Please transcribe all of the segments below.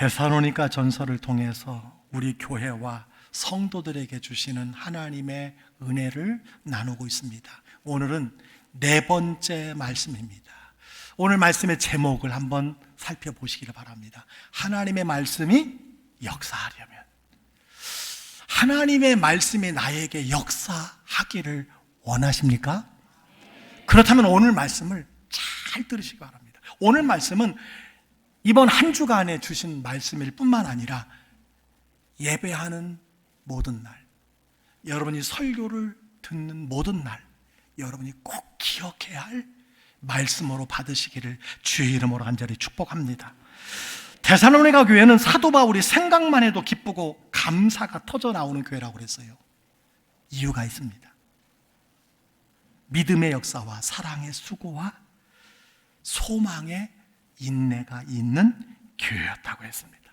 데살로니가 전서를 통해서 우리 교회와 성도들에게 주시는 하나님의 은혜를 나누고 있습니다. 오늘은 네 번째 말씀입니다. 오늘 말씀의 제목을 한번 살펴보시기를 바랍니다. 하나님의 말씀이 역사하려면, 하나님의 말씀이 나에게 역사하기를 원하십니까? 그렇다면 오늘 말씀을 잘 들으시기 바랍니다. 오늘 말씀은 이번 한 주간에 주신 말씀일 뿐만 아니라 예배하는 모든 날, 여러분이 설교를 듣는 모든 날, 여러분이 꼭 기억해야 할 말씀으로 받으시기를 주의 이름으로 간절히 축복합니다. 데살로니가 교회는 사도 바울이 생각만 해도 기쁘고 감사가 터져 나오는 교회라고 그랬어요. 이유가 있습니다. 믿음의 역사와 사랑의 수고와 소망의 인내가 있는 교회였다고 했습니다.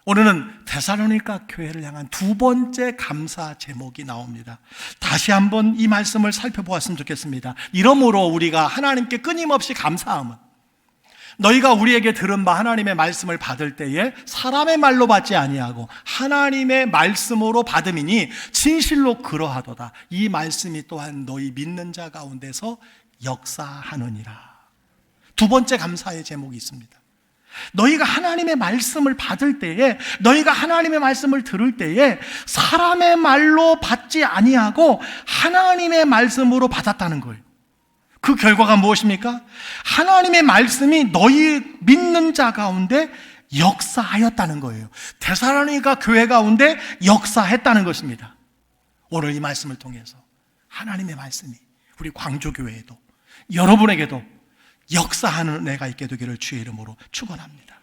오늘은 데살로니가 교회를 향한 두 번째 감사 제목이 나옵니다. 다시 한번 이 말씀을 살펴보았으면 좋겠습니다. 이러므로 우리가 하나님께 끊임없이 감사함은, 너희가 우리에게 들은 바 하나님의 말씀을 받을 때에 사람의 말로 받지 아니하고 하나님의 말씀으로 받음이니 진실로 그러하도다. 이 말씀이 또한 너희 믿는 자 가운데서 역사하느니라. 두 번째 감사의 제목이 있습니다. 너희가 하나님의 말씀을 받을 때에, 너희가 하나님의 말씀을 들을 때에 사람의 말로 받지 아니하고 하나님의 말씀으로 받았다는 거예요. 그 결과가 무엇입니까? 하나님의 말씀이 너희 믿는 자 가운데 역사하였다는 거예요. 데살로니가 교회 가운데 역사했다는 것입니다. 오늘 이 말씀을 통해서 하나님의 말씀이 우리 광주교회에도, 여러분에게도 역사하는 은혜가 있게 되기를 주의 이름으로 축원합니다.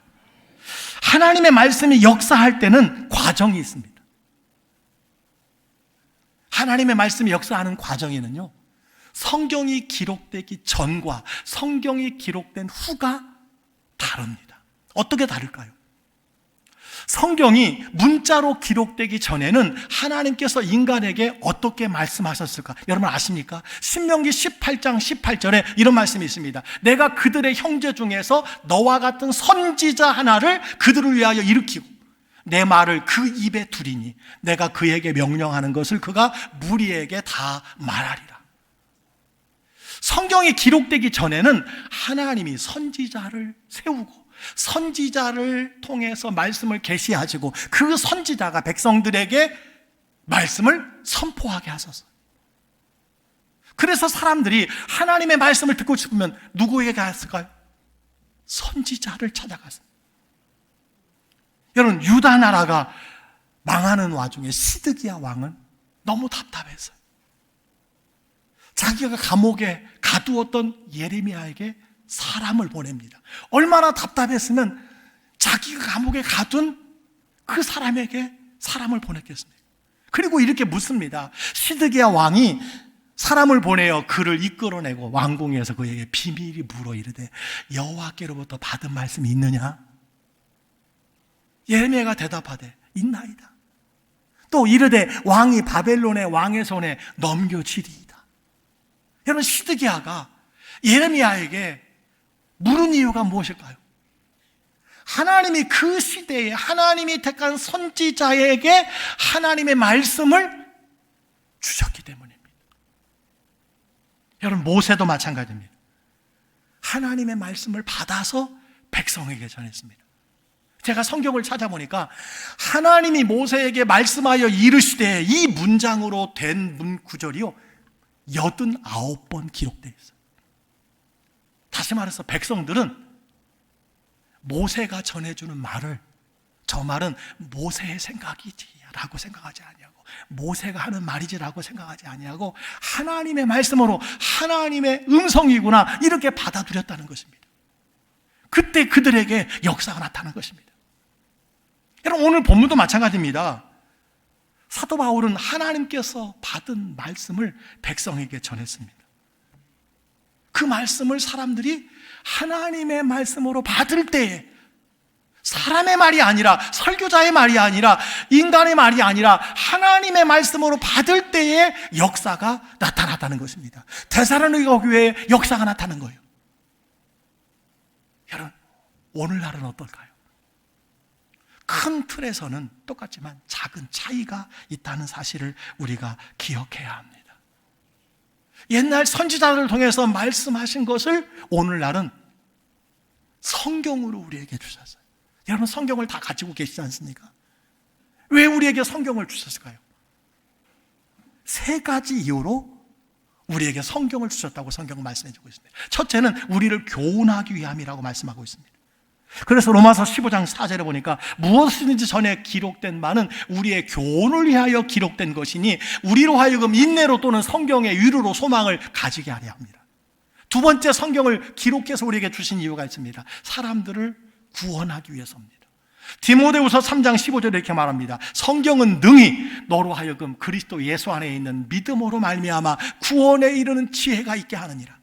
하나님의 말씀이 역사할 때는 과정이 있습니다. 하나님의 말씀이 역사하는 과정에는요, 성경이 기록되기 전과 성경이 기록된 후가 다릅니다. 어떻게 다를까요? 성경이 문자로 기록되기 전에는 하나님께서 인간에게 어떻게 말씀하셨을까? 여러분 아십니까? 신명기 18장 18절에 이런 말씀이 있습니다. 내가 그들의 형제 중에서 너와 같은 선지자 하나를 그들을 위하여 일으키고 내 말을 그 입에 두리니 내가 그에게 명령하는 것을 그가 무리에게 다 말하리라. 성경이 기록되기 전에는 하나님이 선지자를 세우고 선지자를 통해서 말씀을 계시하시고 그 선지자가 백성들에게 말씀을 선포하게 하소서. 그래서 사람들이 하나님의 말씀을 듣고 싶으면 누구에게 갔을까요? 선지자를 찾아갔습니다. 여러분, 유다 나라가 망하는 와중에 시드기야 왕은 너무 답답했어요. 자기가 감옥에 가두었던 예레미야에게 사람을 보냅니다. 얼마나 답답했으면 자기가 감옥에 가둔 그 사람에게 사람을 보냈겠습니까? 그리고 이렇게 묻습니다. 시드기야 왕이 사람을 보내어 그를 이끌어내고 왕궁에서 그에게 비밀이 물어 이르되 여호와께로부터 받은 말씀이 있느냐? 예레미야가 대답하되 있나이다. 또 이르되 왕이 바벨론의 왕의 손에 넘겨지리이다. 여러분, 시드기야가 예레미야에게 물은 이유가 무엇일까요? 하나님이 그 시대에 하나님이 택한 선지자에게 하나님의 말씀을 주셨기 때문입니다. 여러분, 모세도 마찬가지입니다. 하나님의 말씀을 받아서 백성에게 전했습니다. 제가 성경을 찾아보니까 하나님이 모세에게 말씀하여 이르시되 이 문장으로 된 문구절이요 89번 기록되어 있어요. 다시 말해서 백성들은 모세가 전해주는 말을, 저 말은 모세의 생각이지라고 생각하지 아니하고 모세가 하는 말이지라고 생각하지 아니하고 하나님의 말씀으로 하나님의 음성이구나 이렇게 받아들였다는 것입니다. 그때 그들에게 역사가 나타난 것입니다. 여러분, 오늘 본문도 마찬가지입니다. 사도 바울은 하나님께서 받은 말씀을 백성에게 전했습니다. 그 말씀을 사람들이 하나님의 말씀으로 받을 때에 사람의 말이 아니라 설교자의 말이 아니라 인간의 말이 아니라 하나님의 말씀으로 받을 때에 역사가 나타났다는 것입니다. 데살로니가 교회에 역사가 나타난 거예요. 여러분, 오늘날은 어떨까요? 큰 틀에서는 똑같지만 작은 차이가 있다는 사실을 우리가 기억해야 합니다. 옛날 선지자를 통해서 말씀하신 것을 오늘날은 성경으로 우리에게 주셨어요. 여러분, 성경을 다 가지고 계시지 않습니까? 왜 우리에게 성경을 주셨을까요? 세 가지 이유로 우리에게 성경을 주셨다고 성경은 말씀해 주고 있습니다. 첫째는 우리를 교훈하기 위함이라고 말씀하고 있습니다. 그래서 로마서 15장 4절에 보니까 무엇이든지 전에 기록된 바는 우리의 교훈을 위하여 기록된 것이니 우리로 하여금 인내로 또는 성경의 위로로 소망을 가지게 하려 합니다. 두 번째, 성경을 기록해서 우리에게 주신 이유가 있습니다. 사람들을 구원하기 위해서입니다. 디모데후서 3장 15절에 이렇게 말합니다. 성경은 능히 너로 하여금 그리스도 예수 안에 있는 믿음으로 말미암아 구원에 이르는 지혜가 있게 하느니라.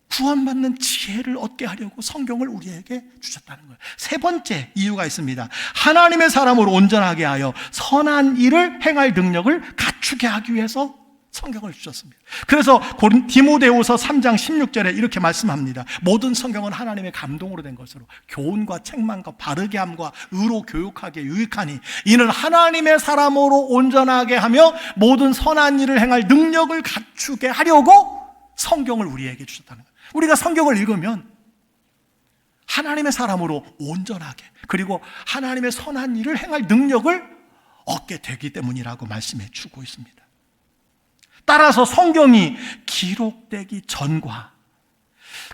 구원받는 지혜를 얻게 하려고 성경을 우리에게 주셨다는 거예요. 세 번째 이유가 있습니다. 하나님의 사람으로 온전하게 하여 선한 일을 행할 능력을 갖추게 하기 위해서 성경을 주셨습니다. 그래서 디모데후서 3장 16절에 이렇게 말씀합니다. 모든 성경은 하나님의 감동으로 된 것으로 교훈과 책망과 바르게 함과 의로 교육하기에 유익하니 이는 하나님의 사람으로 온전하게 하며 모든 선한 일을 행할 능력을 갖추게 하려고 성경을 우리에게 주셨다는 거예요. 우리가 성경을 읽으면 하나님의 사람으로 온전하게, 그리고 하나님의 선한 일을 행할 능력을 얻게 되기 때문이라고 말씀해 주고 있습니다. 따라서 성경이 기록되기 전과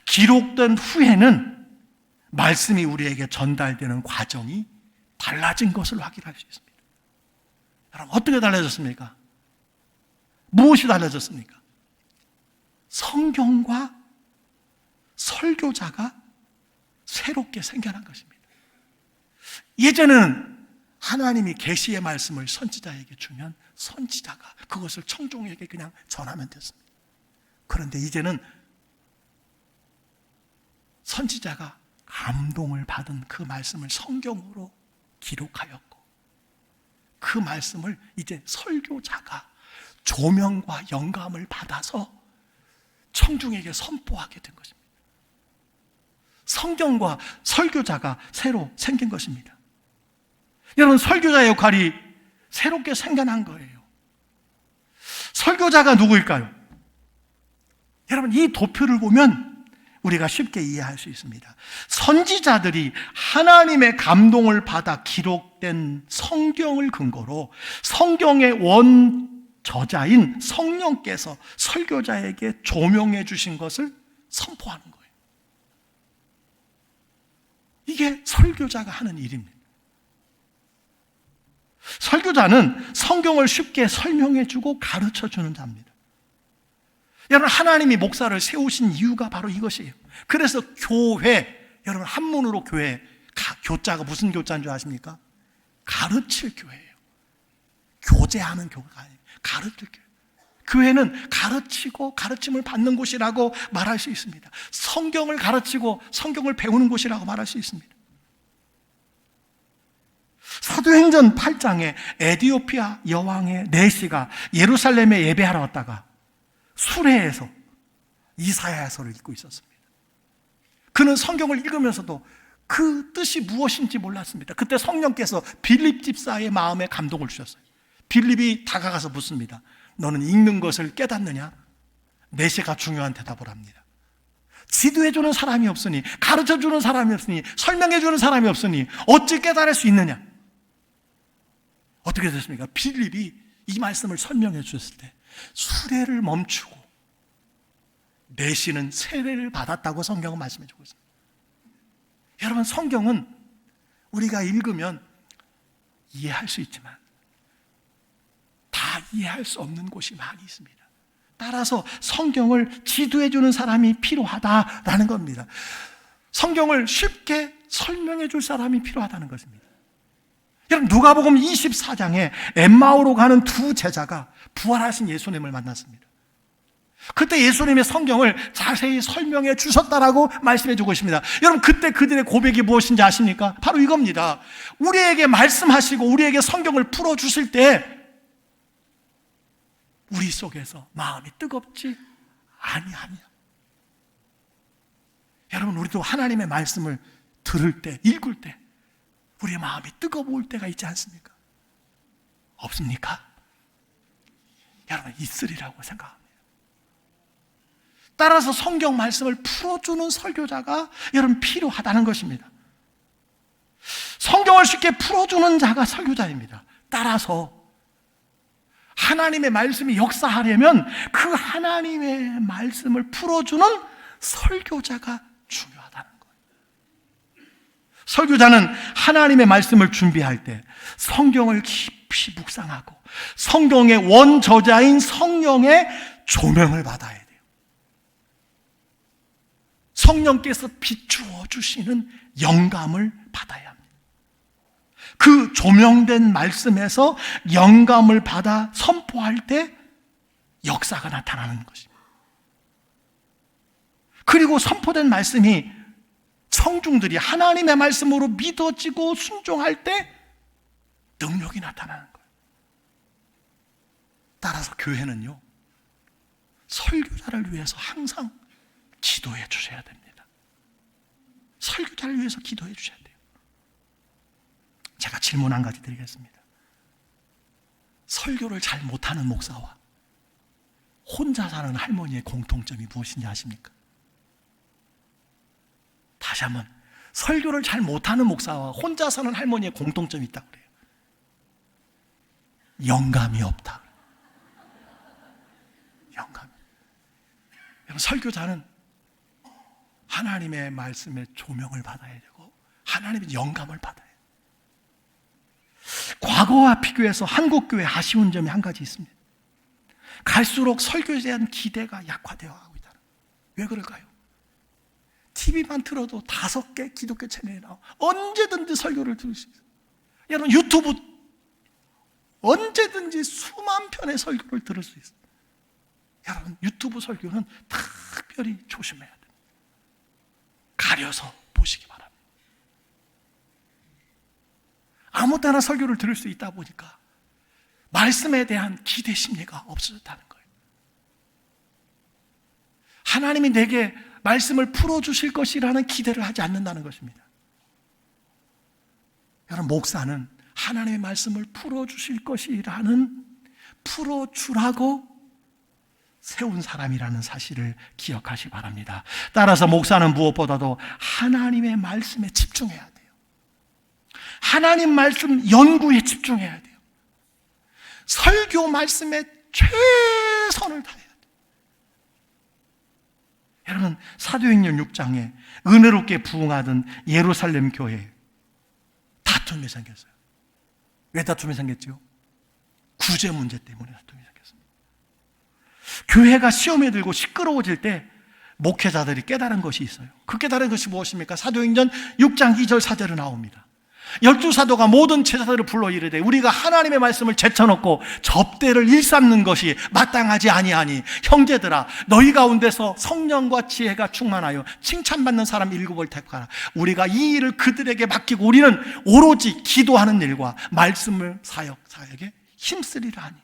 기록된 후에는 말씀이 우리에게 전달되는 과정이 달라진 것을 확인할 수 있습니다. 여러분, 어떻게 달라졌습니까? 무엇이 달라졌습니까? 성경과 설교자가 새롭게 생겨난 것입니다. 예전에는 하나님이 계시의 말씀을 선지자에게 주면 선지자가 그것을 청중에게 그냥 전하면 됐습니다. 그런데 이제는 선지자가 감동을 받은 그 말씀을 성경으로 기록하였고, 그 말씀을 이제 설교자가 조명과 영감을 받아서 청중에게 선포하게 된 것입니다. 성경과 설교자가 새로 생긴 것입니다. 여러분, 설교자의 역할이 새롭게 생겨난 거예요. 설교자가 누구일까요? 여러분, 이 도표를 보면 우리가 쉽게 이해할 수 있습니다. 선지자들이 하나님의 감동을 받아 기록된 성경을 근거로 성경의 원 저자인 성령께서 설교자에게 조명해 주신 것을 선포하는 거예요. 이게 설교자가 하는 일입니다. 설교자는 성경을 쉽게 설명해주고 가르쳐주는 자입니다. 여러분, 하나님이 목사를 세우신 이유가 바로 이것이에요. 그래서 교회, 여러분, 한문으로 교회, 교자가 무슨 교자인 줄 아십니까? 가르칠 교회예요. 교제하는 교회가 아니에요. 가르칠 교회. 교회는 가르치고 가르침을 받는 곳이라고 말할 수 있습니다. 성경을 가르치고 성경을 배우는 곳이라고 말할 수 있습니다. 사도행전 8장에 에디오피아 여왕의 네시가 예루살렘에 예배하러 왔다가 수레에서 이사야서를 읽고 있었습니다. 그는 성경을 읽으면서도 그 뜻이 무엇인지 몰랐습니다. 그때 성령께서 빌립 집사의 마음에 감동을 주셨어요. 빌립이 다가가서 묻습니다. 너는 읽는 것을 깨닫느냐? 네시가 중요한 대답을 합니다. 지도해주는 사람이 없으니, 가르쳐주는 사람이 없으니, 설명해주는 사람이 없으니 어찌 깨달을 수 있느냐? 어떻게 됐습니까? 빌립이 이 말씀을 설명해 주셨을 때 수레를 멈추고 네시는 세례를 받았다고 성경은 말씀해 주고 있습니다. 여러분, 성경은 우리가 읽으면 이해할 수 있지만 다 이해할 수 없는 곳이 많이 있습니다. 따라서 성경을 지도해 주는 사람이 필요하다라는 겁니다. 성경을 쉽게 설명해 줄 사람이 필요하다는 것입니다. 여러분, 누가복음 24장에 엠마오로 가는 두 제자가 부활하신 예수님을 만났습니다. 그때 예수님의 성경을 자세히 설명해 주셨다라고 말씀해 주고 있습니다. 여러분, 그때 그들의 고백이 무엇인지 아십니까? 바로 이겁니다. 우리에게 말씀하시고 우리에게 성경을 풀어주실 때 우리 속에서 마음이 뜨겁지 아니하며. 여러분, 우리도 하나님의 말씀을 들을 때, 읽을 때 우리의 마음이 뜨거울 때가 있지 않습니까? 없습니까? 여러분, 있으리라고 생각합니다. 따라서 성경 말씀을 풀어주는 설교자가 여러분 필요하다는 것입니다. 성경을 쉽게 풀어주는 자가 설교자입니다. 따라서 하나님의 말씀이 역사하려면 그 하나님의 말씀을 풀어주는 설교자가 중요하다는 거예요. 설교자는 하나님의 말씀을 준비할 때 성경을 깊이 묵상하고 성경의 원저자인 성령의 조명을 받아야 돼요. 성령께서 비추어 주시는 영감을 받아야 합니다. 그 조명된 말씀에서 영감을 받아 선포할 때 역사가 나타나는 것입니다. 그리고 선포된 말씀이 청중들이 하나님의 말씀으로 믿어지고 순종할 때 능력이 나타나는 거예요. 따라서 교회는요, 설교자를 위해서 항상 기도해 주셔야 됩니다. 설교자를 위해서 기도해 주셔야 돼요. 제가 질문 한 가지 드리겠습니다. 설교를 잘 못하는 목사와 혼자 사는 할머니의 공통점이 무엇인지 아십니까? 다시 한번, 설교를 잘 못하는 목사와 혼자 사는 할머니의 공통점이 있다고 그래요. 영감이 없다. 영감. 여러분, 설교자는 하나님의 말씀에 조명을 받아야 되고 하나님의 영감을 받아야 돼요. 과거와 비교해서 한국교회 아쉬운 점이 한 가지 있습니다. 갈수록 설교에 대한 기대가 약화되어 가고 있다. 왜 그럴까요? TV만 틀어도 5개 기독교 채널이 나와 언제든지 설교를 들을 수 있어요. 여러분, 유튜브 언제든지 수만 편의 설교를 들을 수 있어요. 여러분, 유튜브 설교는 특별히 조심해야 돼요. 가려서 보시기 바랍니다. 아무 때나 설교를 들을 수 있다 보니까 말씀에 대한 기대 심리가 없어졌다는 거예요. 하나님이 내게 말씀을 풀어주실 것이라는 기대를 하지 않는다는 것입니다. 여러분, 목사는 하나님의 말씀을 풀어주실 것이라는, 풀어주라고 세운 사람이라는 사실을 기억하시기 바랍니다. 따라서 목사는 무엇보다도 하나님의 말씀에 집중해야 돼요. 하나님 말씀 연구에 집중해야 돼요. 설교 말씀에 최선을 다해야 돼요. 여러분, 사도행전 6장에 은혜롭게 부흥하던 예루살렘 교회에 다툼이 생겼어요. 왜 다툼이 생겼죠? 구제 문제 때문에 다툼이 생겼습니다. 교회가 시험에 들고 시끄러워질 때 목회자들이 깨달은 것이 있어요. 그 깨달은 것이 무엇입니까? 사도행전 6장 2절 4절에 나옵니다. 12사도가 모든 제자들을 불러 이르되 우리가 하나님의 말씀을 제쳐놓고 접대를 일삼는 것이 마땅하지 아니하니 형제들아, 너희 가운데서 성령과 지혜가 충만하여 칭찬받는 사람 7을 택하라. 우리가 이 일을 그들에게 맡기고 우리는 오로지 기도하는 일과 말씀을 사역에 힘쓰리라 하니.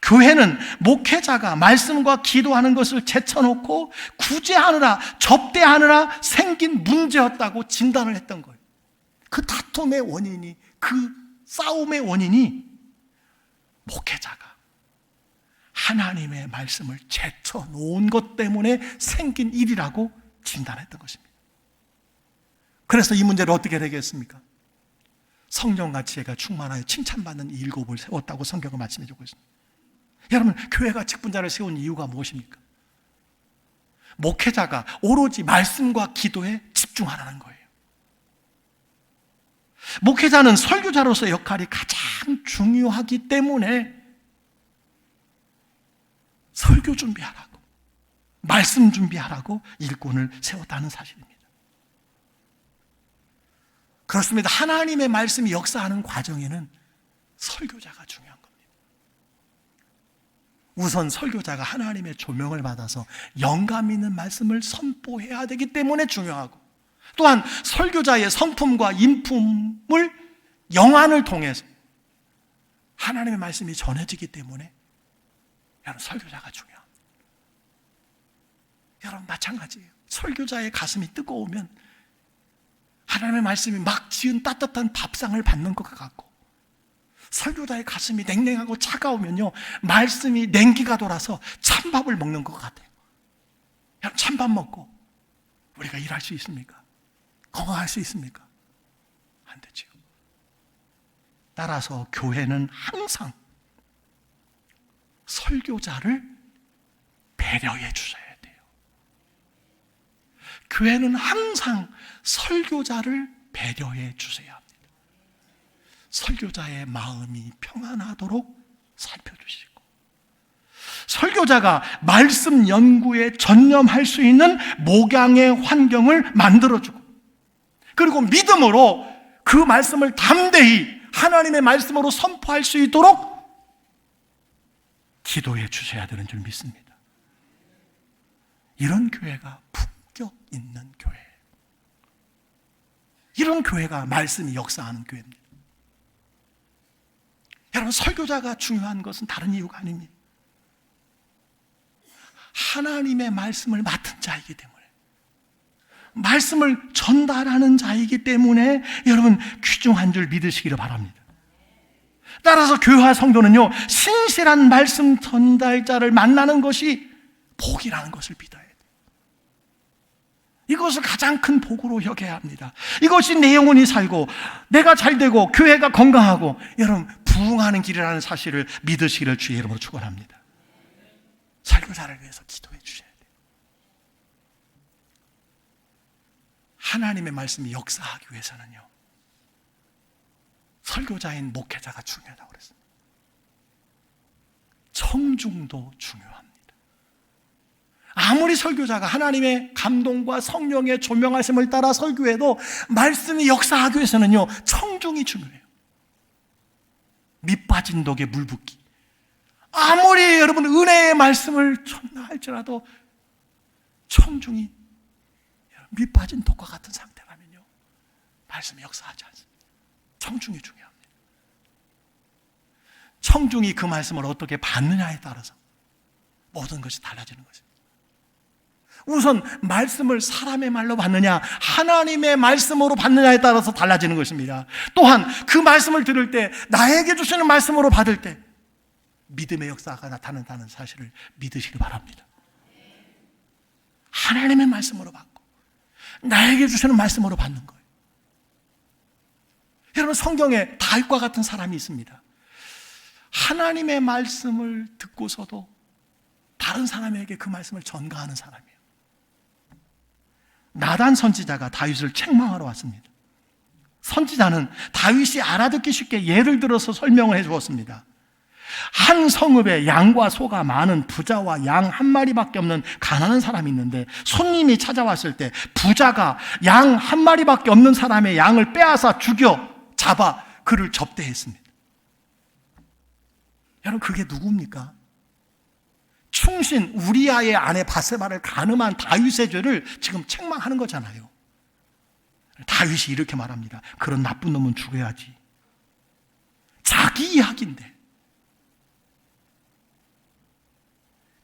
교회는 목회자가 말씀과 기도하는 것을 제쳐놓고 구제하느라, 접대하느라 생긴 문제였다고 진단을 했던 거예요. 그 다툼의 원인이, 그 싸움의 원인이 목회자가 하나님의 말씀을 제쳐놓은 것 때문에 생긴 일이라고 진단했던 것입니다. 그래서 이 문제를 어떻게 해결했습니까? 성령과 지혜가 충만하여 칭찬받는 7을 세웠다고 성경은 말씀해 주고 있습니다. 여러분, 교회가 직분자를 세운 이유가 무엇입니까? 목회자가 오로지 말씀과 기도에 집중하라는 거예요. 목회자는 설교자로서의 역할이 가장 중요하기 때문에 설교 준비하라고, 말씀 준비하라고 일꾼을 세웠다는 사실입니다. 그렇습니다. 하나님의 말씀이 역사하는 과정에는 설교자가 중요한 겁니다. 우선 설교자가 하나님의 조명을 받아서 영감 있는 말씀을 선포해야 되기 때문에 중요하고, 또한 설교자의 성품과 인품을 영안을 통해서 하나님의 말씀이 전해지기 때문에 여러분, 설교자가 중요합니다. 여러분, 마찬가지예요. 설교자의 가슴이 뜨거우면 하나님의 말씀이 막 지은 따뜻한 밥상을 받는 것 같고, 설교자의 가슴이 냉랭하고 차가우면요, 말씀이 냉기가 돌아서 찬밥을 먹는 것 같아요. 여러분, 찬밥 먹고 우리가 일할 수 있습니까? 건강할 수 있습니까? 안 되죠. 따라서 교회는 항상 설교자를 배려해 주셔야 돼요. 교회는 항상 설교자를 배려해 주셔야 합니다. 설교자의 마음이 평안하도록 살펴주시고, 설교자가 말씀 연구에 전념할 수 있는 목양의 환경을 만들어주고, 그리고 믿음으로 그 말씀을 담대히 하나님의 말씀으로 선포할 수 있도록 기도해 주셔야 되는 줄 믿습니다. 이런 교회가 품격 있는 교회, 이런 교회가 말씀이 역사하는 교회입니다. 여러분, 설교자가 중요한 것은 다른 이유가 아닙니다. 하나님의 말씀을 맡은 자이기 때문에, 말씀을 전달하는 자이기 때문에 여러분 귀중한 줄 믿으시기를 바랍니다. 따라서 교회와 성도는요, 신실한 말씀 전달자를 만나는 것이 복이라는 것을 믿어야 돼요. 이것을 가장 큰 복으로 여겨야 합니다. 이것이 내 영혼이 살고 내가 잘 되고 교회가 건강하고 여러분 부흥하는 길이라는 사실을 믿으시기를 주의 이름으로 축원합니다. 설교자를 위해서 기도해 주셔야 돼요. 하나님의 말씀이 역사하기 위해서는요, 설교자인 목회자가 중요하다고 그랬습니다. 청중도 중요합니다. 아무리 설교자가 하나님의 감동과 성령의 조명하심을 따라 설교해도 말씀이 역사하기 위해서는요, 청중이 중요해요. 밑 빠진 독에 물 붓기. 아무리 여러분 은혜의 말씀을 전할지라도 청중이 밑 빠진 독과 같은 상태라면요, 말씀이 역사하지 않습니다. 청중이 중요합니다. 청중이 그 말씀을 어떻게 받느냐에 따라서 모든 것이 달라지는 것입니다. 우선 말씀을 사람의 말로 받느냐, 하나님의 말씀으로 받느냐에 따라서 달라지는 것입니다. 또한 그 말씀을 들을 때, 나에게 주시는 말씀으로 받을 때 믿음의 역사가 나타난다는 사실을 믿으시기 바랍니다. 하나님의 말씀으로 받고 나에게 주시는 말씀으로 받는 거예요. 여러분, 성경에 다윗과 같은 사람이 있습니다. 하나님의 말씀을 듣고서도 다른 사람에게 그 말씀을 전가하는 사람이에요. 나단 선지자가 다윗을 책망하러 왔습니다. 선지자는 다윗이 알아듣기 쉽게 예를 들어서 설명을 해 주었습니다. 한 성읍에 양과 소가 많은 부자와 양 한 마리밖에 없는 가난한 사람이 있는데, 손님이 찾아왔을 때 부자가 양 한 마리밖에 없는 사람의 양을 빼앗아 잡아 그를 접대했습니다. 여러분, 그게 누굽니까? 충신 우리아의 아내 바세바를 간음한 다윗의 죄를 지금 책망하는 거잖아요. 다윗이 이렇게 말합니다. 그런 나쁜 놈은 죽여야지. 자기 이야기인데,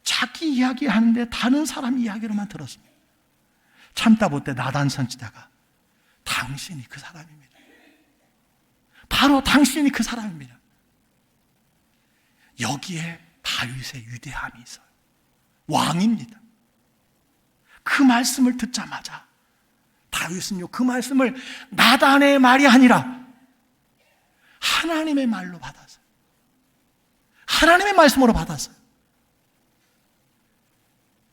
자기 이야기 하는데 다른 사람 이야기로만 들었습니다. 참다 못해 나단 선지자가 당신이 그 사람입니다. 바로 당신이 그 사람입니다. 여기에 다윗의 위대함이 있어요. 왕입니다. 그 말씀을 듣자마자 다윗은요, 그 말씀을 나단의 말이 아니라 하나님의 말로 받았어요. 하나님의 말씀으로 받았어요.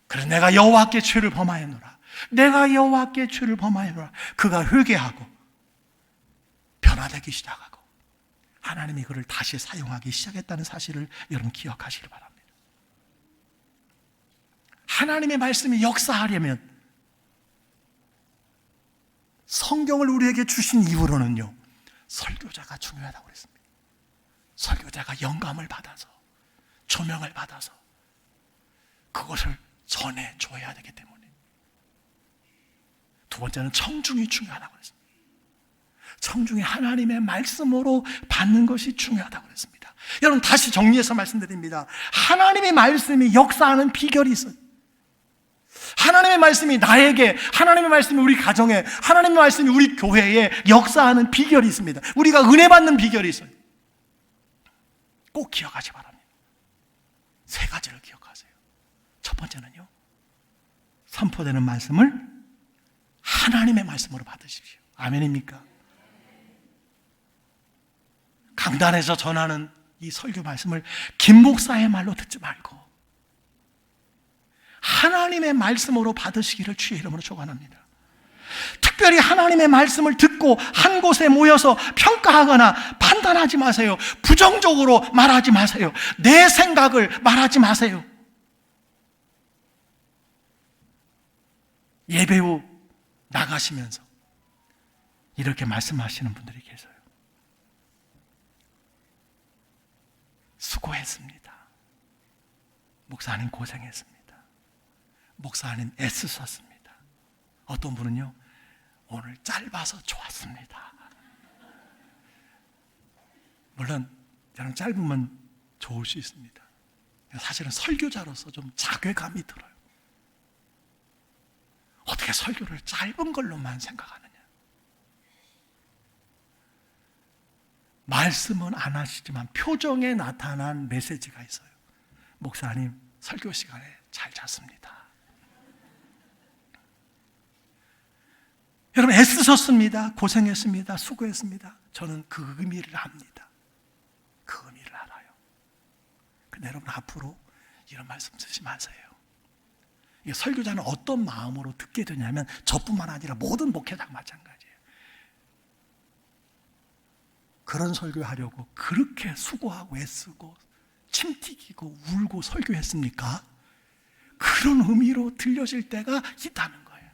그래서 내가 여호와께 죄를 범하였노라. 내가 여호와께 죄를 범하였노라. 그가 회개하고 변화되기 시작하고 하나님이 그를 다시 사용하기 시작했다는 사실을 여러분 기억하시길 바랍니다. 하나님의 말씀이 역사하려면 성경을 우리에게 주신 이후로는요, 설교자가 중요하다고 그랬습니다. 설교자가 영감을 받아서, 조명을 받아서 그것을 전해줘야 되기 때문에. 두 번째는 청중이 중요하다고 그랬습니다. 청중이 하나님의 말씀으로 받는 것이 중요하다고 그랬습니다. 여러분, 다시 정리해서 말씀드립니다. 하나님의 말씀이 역사하는 비결이 있어요. 하나님의 말씀이 나에게, 하나님의 말씀이 우리 가정에, 하나님의 말씀이 우리 교회에 역사하는 비결이 있습니다. 우리가 은혜 받는 비결이 있어요. 꼭 기억하시 바랍니다. 세 가지를 기억하세요. 첫 번째는요, 선포되는 말씀을 하나님의 말씀으로 받으십시오. 아멘입니까? 강단에서 전하는 이 설교 말씀을 김 목사의 말로 듣지 말고 하나님의 말씀으로 받으시기를 주의 이름으로 축원합니다. 특별히 하나님의 말씀을 듣고 한 곳에 모여서 평가하거나 판단하지 마세요. 부정적으로 말하지 마세요. 내 생각을 말하지 마세요. 예배 후 나가시면서 이렇게 말씀하시는 분들이 계세요. 수고했습니다. 목사님 고생했습니다. 목사님 애쓰셨습니다. 어떤 분은요, 오늘 짧아서 좋았습니다. 물론 저는 짧으면 좋을 수 있습니다. 사실은 설교자로서 좀 자괴감이 들어요. 어떻게 설교를 짧은 걸로만 생각하느냐. 말씀은 안 하시지만 표정에 나타난 메시지가 있어요. 목사님 설교 시간에 잘 잤습니다. 여러분 애쓰셨습니다. 고생했습니다. 수고했습니다. 저는 그 의미를 압니다. 그 의미를 알아요. 근데 여러분 앞으로 이런 말씀 쓰지 마세요. 이 설교자는 어떤 마음으로 듣게 되냐면 저뿐만 아니라 모든 목회자가 마찬가지예요. 그런 설교하려고 그렇게 수고하고 애쓰고 침 튀기고 울고 설교했습니까? 그런 의미로 들려질 때가 있다는 거예요.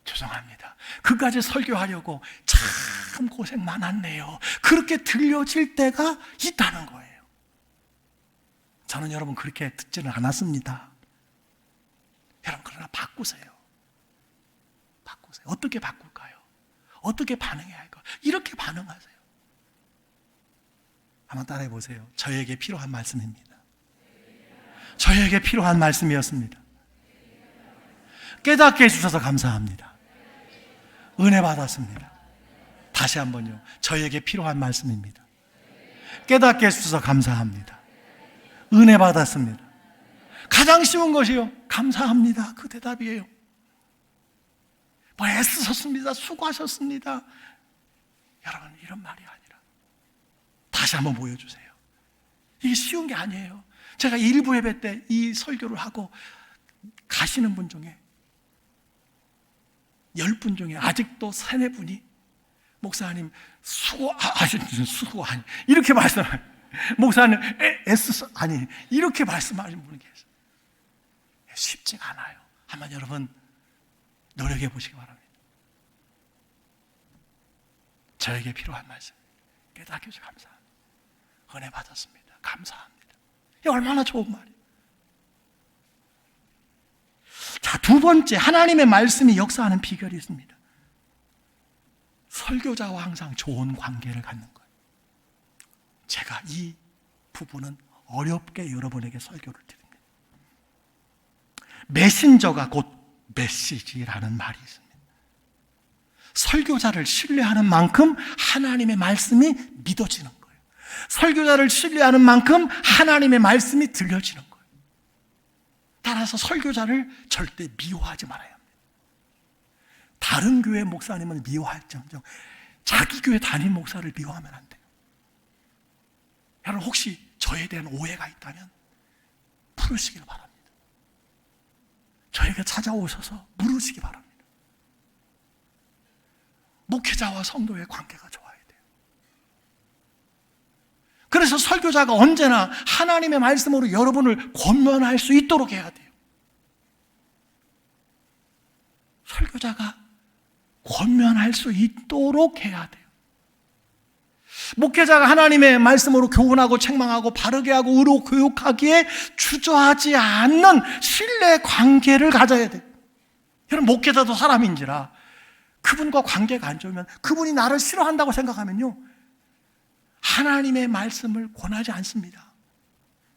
죄송합니다. 그까지 설교하려고 참 고생 많았네요. 그렇게 들려질 때가 있다는 거예요. 저는 여러분 그렇게 듣지는 않았습니다. 여러분 그러나 바꾸세요. 바꾸세요. 어떻게 바꿀까요? 어떻게 반응해야 할까요? 이렇게 반응하세요. 한번 따라해 보세요. 저에게 필요한 말씀입니다. 저에게 필요한 말씀이었습니다. 깨닫게 해주셔서 감사합니다. 은혜 받았습니다. 다시 한번요. 저에게 필요한 말씀입니다. 깨닫게 해주셔서 감사합니다. 은혜 받았습니다. 가장 쉬운 것이요. 감사합니다. 그 대답이에요. 뭐 애쓰셨습니다. 수고하셨습니다. 여러분 이런 말이 아니라 다시 한번 보여주세요. 이게 쉬운 게 아니에요. 제가 일부 예배 때 이 설교를 하고 가시는 분 중에 10분 중에 아직도 3-4분이 목사님 수고 아니 이렇게 말씀해요. 목사님 애쓰서 아니 이렇게 말씀하시는 분이 계세요. 쉽지가 않아요. 한번 여러분 노력해 보시기 바랍니다. 저에게 필요한 말씀 깨닫게 해주셔서 감사합니다. 은혜 받았습니다. 감사합니다. 이게 얼마나 좋은 말이에요. 자, 두 번째 하나님의 말씀이 역사하는 비결이 있습니다. 설교자와 항상 좋은 관계를 갖는 거예요. 제가 이 부분은 어렵게 여러분에게 설교를 드립니다. 메신저가 곧 메시지라는 말이 있습니다. 설교자를 신뢰하는 만큼 하나님의 말씀이 믿어지는 거예요. 설교자를 신뢰하는 만큼 하나님의 말씀이 들려지는 거예요. 따라서 설교자를 절대 미워하지 말아야 합니다. 다른 교회 목사님은 미워할지언정 자기 교회 담임 목사를 미워하면 안 돼요. 여러분 혹시 저에 대한 오해가 있다면 풀으시길 바랍니다. 저에게 찾아오셔서 물으시기 바랍니다. 목회자와 성도의 관계가 좋아야 돼요. 그래서 설교자가 언제나 하나님의 말씀으로 여러분을 권면할 수 있도록 해야 돼요. 설교자가 권면할 수 있도록 해야 돼요. 목회자가 하나님의 말씀으로 교훈하고 책망하고 바르게 하고 의로 교육하기에 주저하지 않는 신뢰 관계를 가져야 돼요. 여러분 목회자도 사람인지라 그분과 관계가 안 좋으면 그분이 나를 싫어한다고 생각하면요 하나님의 말씀을 권하지 않습니다.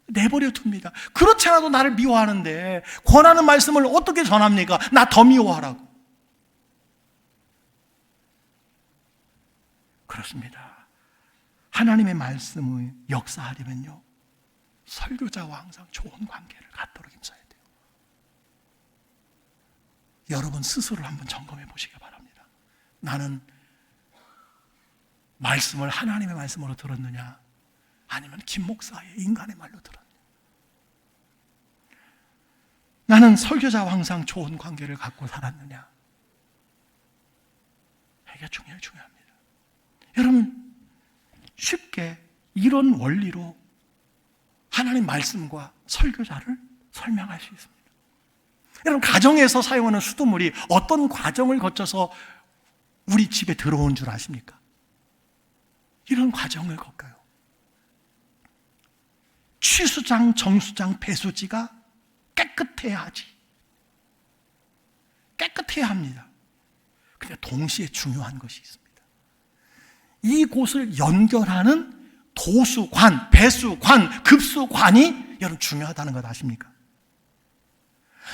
내버려 둡니다. 그렇지 않아도 나를 미워하는데 권하는 말씀을 어떻게 전합니까? 나 더 미워하라고. 그렇습니다. 하나님의 말씀을 역사하려면요, 설교자와 항상 좋은 관계를 갖도록 힘써야 돼요. 여러분 스스로를 한번 점검해 보시기 바랍니다. 나는 말씀을 하나님의 말씀으로 들었느냐, 아니면 김 목사의 인간의 말로 들었느냐. 나는 설교자와 항상 좋은 관계를 갖고 살았느냐. 이게 중요합니다. 여러분, 쉽게 이런 원리로 하나님 말씀과 설교자를 설명할 수 있습니다. 여러분, 가정에서 사용하는 수돗물이 어떤 과정을 거쳐서 우리 집에 들어온 줄 아십니까? 이런 과정을 겪어요. 취수장, 정수장, 배수지가 깨끗해야 하지. 깨끗해야 합니다. 근데 동시에 중요한 것이 있습니다. 이곳을 연결하는 도수관, 배수관, 급수관이 여러분 중요하다는 것 아십니까?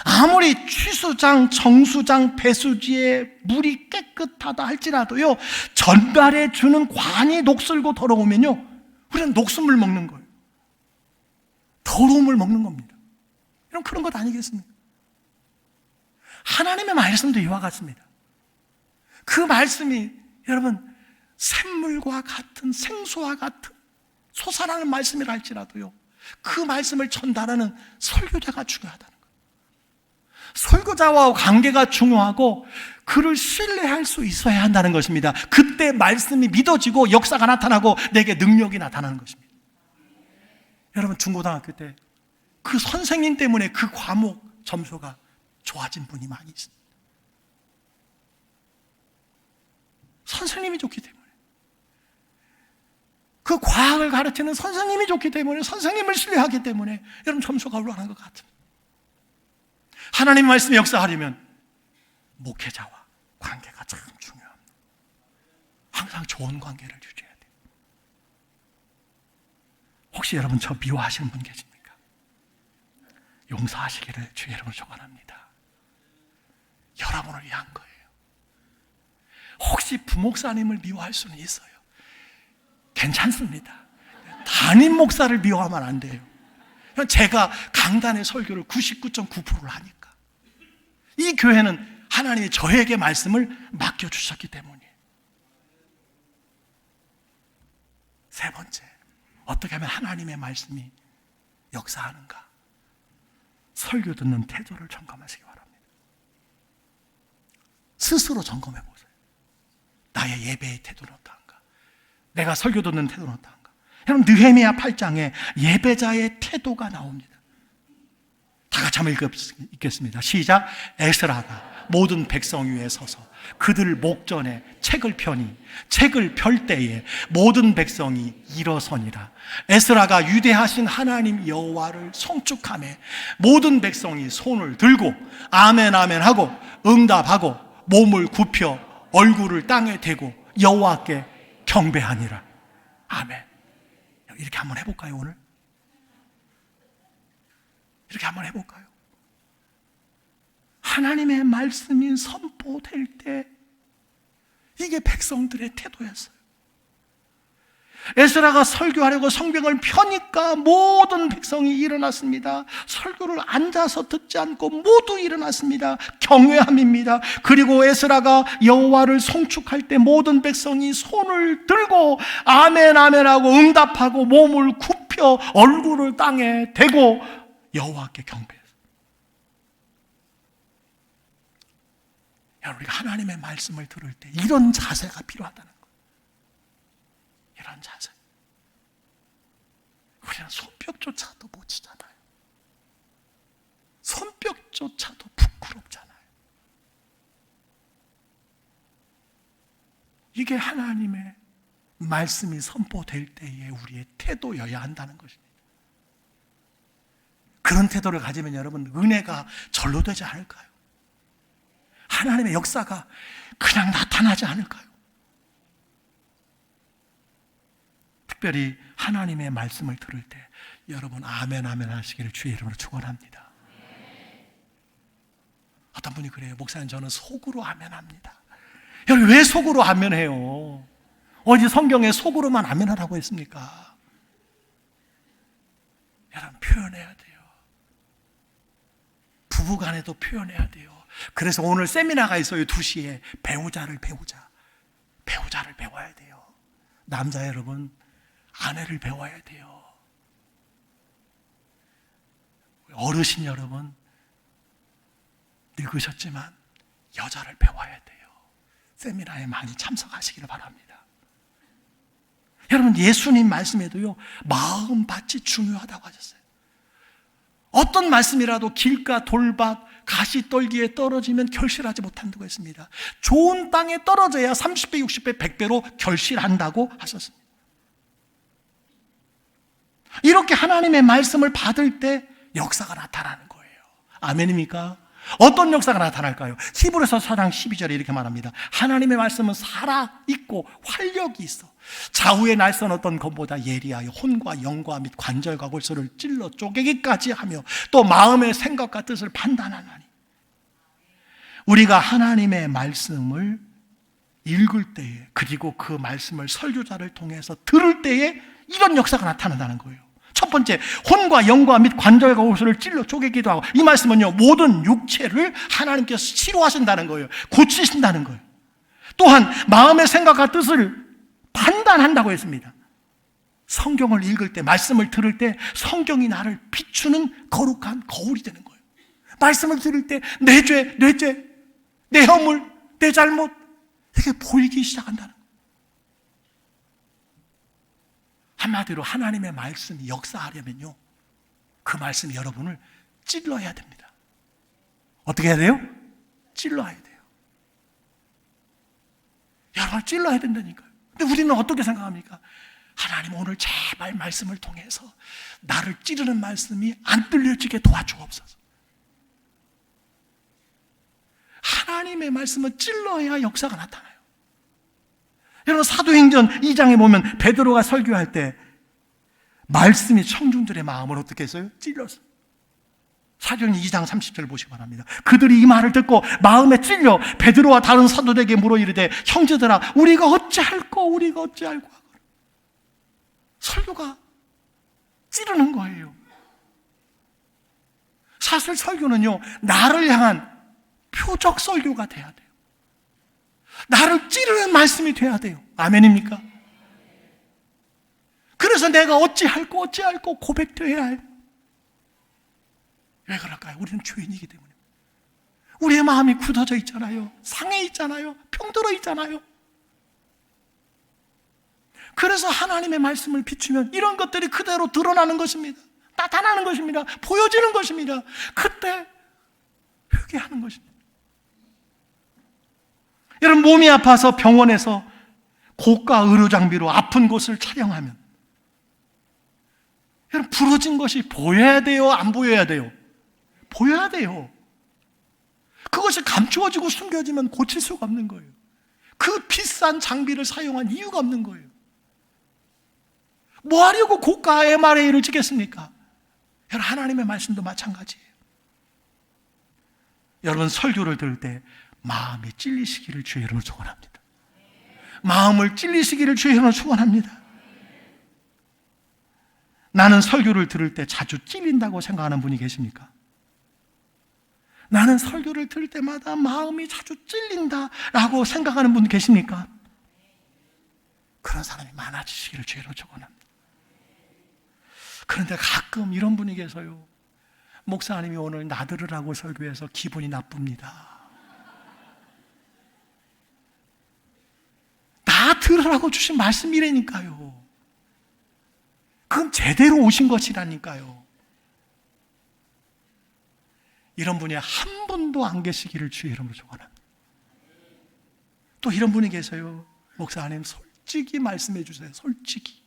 아무리 취수장, 정수장, 배수지에 물이 깨끗하다 할지라도요, 전달해 주는 관이 녹슬고 더러우면요, 우리는 녹슨물 먹는 거예요. 더러움을 먹는 겁니다. 여러분, 그런 것 아니겠습니까? 하나님의 말씀도 이와 같습니다. 그 말씀이 여러분 샘물과 같은, 생수와 같은 솟아나는 말씀이라 할지라도요, 그 말씀을 전달하는 설교자가 중요하다는 거예요. 설교자와 관계가 중요하고 그를 신뢰할 수 있어야 한다는 것입니다. 그때 말씀이 믿어지고 역사가 나타나고 내게 능력이 나타나는 것입니다. 여러분, 중고등학교 때 그 선생님 때문에 그 과목 점수가 좋아진 분이 많이 있습니다. 선생님이 좋기 때문에, 그 과학을 가르치는 선생님이 좋기 때문에, 선생님을 신뢰하기 때문에 여러분 점수가 올라가는 것 같습니다. 하나님 말씀이 역사하려면 목회자와 관계가 참 중요합니다. 항상 좋은 관계를 유지해야 돼요. 혹시 여러분 저 미워하시는 분 계십니까? 용서하시기를 주의 이름으로 축원합니다. 여러분을 위한 거예요. 혹시 부목사님을 미워할 수는 있어요. 괜찮습니다. 담임 목사를 미워하면 안 돼요. 제가 강단의 설교를 99.9%를 하니까. 이 교회는 하나님이 저에게 말씀을 맡겨주셨기 때문이에요. 세 번째, 어떻게 하면 하나님의 말씀이 역사하는가? 설교 듣는 태도를 점검하시기 바랍니다. 스스로 점검해 보세요. 나의 예배의 태도는 어떠한가? 내가 설교 듣는 태도는 어떠한가? 여러분, 느헤미야 8장에 예배자의 태도가 나옵니다. 다 같이 한번 읽겠습니다. 시작. 에스라가 모든 백성 위에 서서 그들 목전에 책을 펴니 책을 펼 때에 모든 백성이 일어서니라. 에스라가 유대하신 하나님 여호와를 송축하며 모든 백성이 손을 들고 아멘 아멘 하고 응답하고 몸을 굽혀 얼굴을 땅에 대고 여호와께 경배하니라. 아멘. 이렇게 한번 해볼까요? 오늘 이렇게 한번 해볼까요? 하나님의 말씀이 선포될 때 이게 백성들의 태도였어요. 에스라가 설교하려고 성벽을 펴니까 모든 백성이 일어났습니다. 설교를 앉아서 듣지 않고 모두 일어났습니다. 경외함입니다. 그리고 에스라가 여호와를 송축할 때 모든 백성이 손을 들고 아멘 아멘하고 응답하고 몸을 굽혀 얼굴을 땅에 대고 여호와께 경배했어요. 여러분, 우리가 하나님의 말씀을 들을 때 이런 자세가 필요하다는 거예요. 이런 자세. 우리는 손뼉조차도 못 치잖아요. 손뼉조차도 부끄럽잖아요. 이게 하나님의 말씀이 선포될 때에 우리의 태도여야 한다는 것입니다. 그런 태도를 가지면 여러분 은혜가 절로 되지 않을까요? 하나님의 역사가 그냥 나타나지 않을까요? 특별히 하나님의 말씀을 들을 때 여러분 아멘 아멘 하시기를 주의 이름으로 축원합니다. 어떤 분이 그래요. 목사님 저는 속으로 아멘 합니다. 여러분 왜 속으로 아멘 해요? 어디 성경에 속으로만 아멘 하라고 했습니까? 여러분 표현해야 돼요. 부부간에도 표현해야 돼요. 그래서 오늘 세미나가 있어요. 2시에 배우자를 배워야 돼요. 남자 여러분 아내를 배워야 돼요. 어르신 여러분 늙으셨지만 여자를 배워야 돼요. 세미나에 많이 참석하시기를 바랍니다. 여러분 예수님 말씀에도요 마음밭이 중요하다고 하셨어요. 어떤 말씀이라도 길가 돌밭 가시떨기에 떨어지면 결실하지 못한다고 했습니다. 좋은 땅에 떨어져야 30배 60배 100배로 결실한다고 하셨습니다. 이렇게 하나님의 말씀을 받을 때 역사가 나타나는 거예요. 아멘입니까? 어떤 역사가 나타날까요? 히브리서 4장 12절에 이렇게 말합니다. 하나님의 말씀은 살아있고 활력이 있어 좌우에 날선 것보다 예리하여 혼과 영과 및 관절과 골수를 찔러 쪼개기까지 하며 또 마음의 생각과 뜻을 판단하나니. 우리가 하나님의 말씀을 읽을 때에 그리고 그 말씀을 설교자를 통해서 들을 때에 이런 역사가 나타난다는 거예요. 첫 번째, 혼과 영과 및 관절과 골수를 찔러 쪼개기도 하고, 이 말씀은요 모든 육체를 하나님께서 치료하신다는 거예요. 고치신다는 거예요. 또한 마음의 생각과 뜻을 판단한다고 했습니다. 성경을 읽을 때, 말씀을 들을 때 성경이 나를 비추는 거룩한 거울이 되는 거예요. 말씀을 들을 때 내 죄, 내 허물, 내 잘못 이게 보이기 시작한다는 거예요. 한마디로 하나님의 말씀이 역사하려면요 그 말씀이 여러분을 찔러야 됩니다. 어떻게 해야 돼요? 찔러야 돼요. 여러분을 찔러야 된다니까요. 근데 우리는 어떻게 생각합니까? 하나님 오늘 제발 말씀을 통해서 나를 찌르는 말씀이 안 들려지게 도와주옵소서. 하나님의 말씀은 찔러야 역사가 나타나요. 여러분 사도행전 2장에 보면 베드로가 설교할 때 말씀이 청중들의 마음을 어떻게 했어요? 찔렀어요. 사도행전 2장 30절 보시기 바랍니다. 그들이 이 말을 듣고 마음에 찔려 베드로와 다른 사도들에게 물어 이르되 형제들아 우리가 어찌할꼬. 설교가 찌르는 거예요. 사실 설교는요 나를 향한 표적 설교가 돼야 돼요. 나를 찌르는 말씀이 돼야 돼요. 아멘입니까? 그래서 내가 어찌할꼬 고백돼야 해요. 왜 그럴까요? 우리는 죄인이기 때문에. 우리의 마음이 굳어져 있잖아요. 상해 있잖아요. 병들어 있잖아요. 그래서 하나님의 말씀을 비추면 이런 것들이 그대로 드러나는 것입니다. 나타나는 것입니다. 보여지는 것입니다. 그때 회개하는 것입니다. 여러분 몸이 아파서 병원에서 고가 의료 장비로 아픈 곳을 촬영하면 여러분 부러진 것이 보여야 돼요? 안 보여야 돼요? 보여야 돼요. 그것이 감추어지고 숨겨지면 고칠 수가 없는 거예요. 그 비싼 장비를 사용한 이유가 없는 거예요. 뭐 하려고 고가 MRA를 찍겠습니까? 여러분 하나님의 말씀도 마찬가지예요. 여러분 설교를 들을 때 마음이 찔리시기를 주의 이름으로 축원합니다. 마음을 찔리시기를 주의 이름으로 축원합니다. 나는 설교를 들을 때 자주 찔린다고 생각하는 분이 계십니까? 나는 설교를 들을 때마다 마음이 자주 찔린다라고 생각하는 분 계십니까? 그런 사람이 많아지시기를 주의 이름으로 축원합니다. 그런데 가끔 이런 분이 계세요. 목사님이 오늘 나들으라고 설교해서 기분이 나쁩니다. 나 들으라고 주신 말씀이라니까요. 그건 제대로 오신 것이라니까요. 이런 분이 한 분도 안 계시기를 주의 이름으로 축원합니다. 또 이런 분이 계세요. 목사님 솔직히 말씀해 주세요. 솔직히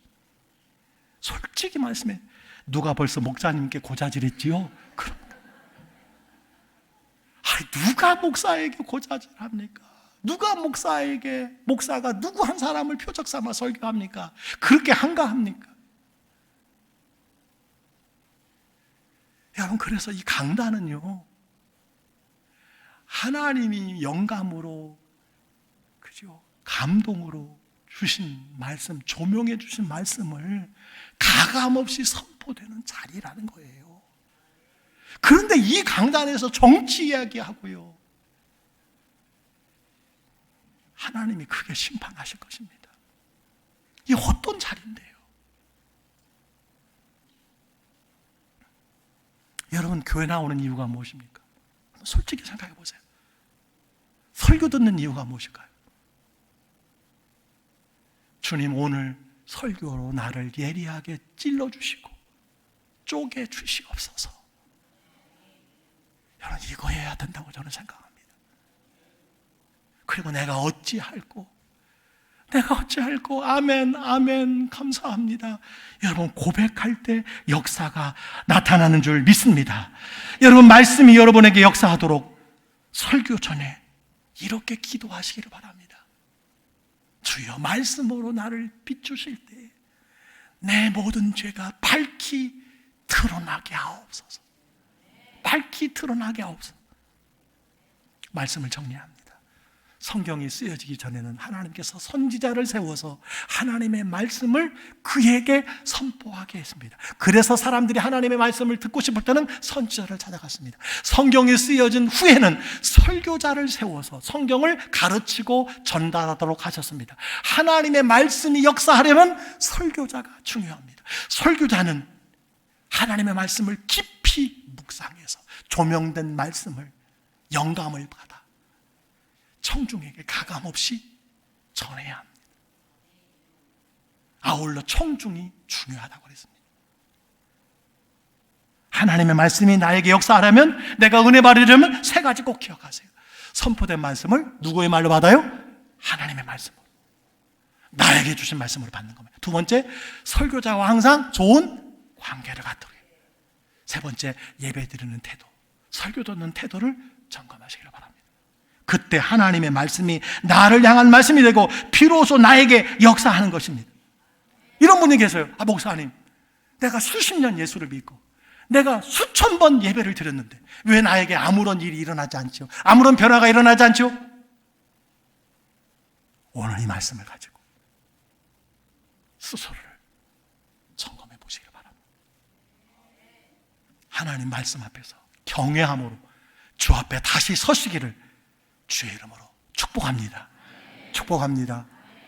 말씀해. 누가 벌써 목사님께 고자질했지요? 그럼 누가 목사에게 고자질합니까? 누가 목사가 누구 한 사람을 표적 삼아 설교합니까? 그렇게 한가합니까? 여러분, 그래서 이 강단은요, 하나님이 영감으로, 그죠? 감동으로 주신 말씀, 조명해 주신 말씀을 가감없이 선포되는 자리라는 거예요. 그런데 이 강단에서 정치 이야기하고요, 하나님이 크게 심판하실 것입니다. 이 어떤 자리인데요? 여러분, 교회 나오는 이유가 무엇입니까? 솔직히 생각해 보세요. 설교 듣는 이유가 무엇일까요? 주님, 오늘 설교로 나를 예리하게 찔러주시고 쪼개주시옵소서. 여러분, 이거 해야 된다고 저는 생각합니다. 그리고 내가 어찌할꼬, 아멘, 아멘, 감사합니다. 여러분, 고백할 때 역사가 나타나는 줄 믿습니다. 여러분, 말씀이 여러분에게 역사하도록 설교 전에 이렇게 기도하시기를 바랍니다. 주여, 말씀으로 나를 비추실 때 내 모든 죄가 밝히 드러나게 하옵소서. 밝히 드러나게 하옵소서. 말씀을 정리합니다. 성경이 쓰여지기 전에는 하나님께서 선지자를 세워서 하나님의 말씀을 그에게 선포하게 했습니다. 그래서 사람들이 하나님의 말씀을 듣고 싶을 때는 선지자를 찾아갔습니다. 성경이 쓰여진 후에는 설교자를 세워서 성경을 가르치고 전달하도록 하셨습니다. 하나님의 말씀이 역사하려면 설교자가 중요합니다. 설교자는 하나님의 말씀을 깊이 묵상해서 조명된 말씀을, 영감을 받아 청중에게 가감없이 전해야 합니다. 아울러 청중이 중요하다고 그랬습니다. 하나님의 말씀이 나에게 역사하려면, 내가 은혜 받으려면 세 가지 꼭 기억하세요. 선포된 말씀을 누구의 말로 받아요? 하나님의 말씀으로, 나에게 주신 말씀으로 받는 겁니다. 두 번째, 설교자와 항상 좋은 관계를 갖도록 해요. 세 번째, 예배 드리는 태도, 설교 듣는 태도를 점검하시기를 바랍니다. 그때 하나님의 말씀이 나를 향한 말씀이 되고 비로소 나에게 역사하는 것입니다. 이런 분이 계세요. 목사님, 내가 수십 년 예수를 믿고 내가 수천 번 예배를 드렸는데 왜 나에게 아무런 일이 일어나지 않죠? 아무런 변화가 일어나지 않죠? 오늘 이 말씀을 가지고 스스로를 점검해 보시기 바랍니다. 하나님 말씀 앞에서 경외함으로 주 앞에 다시 서시기를 주의 이름으로 축복합니다. 축복합니다.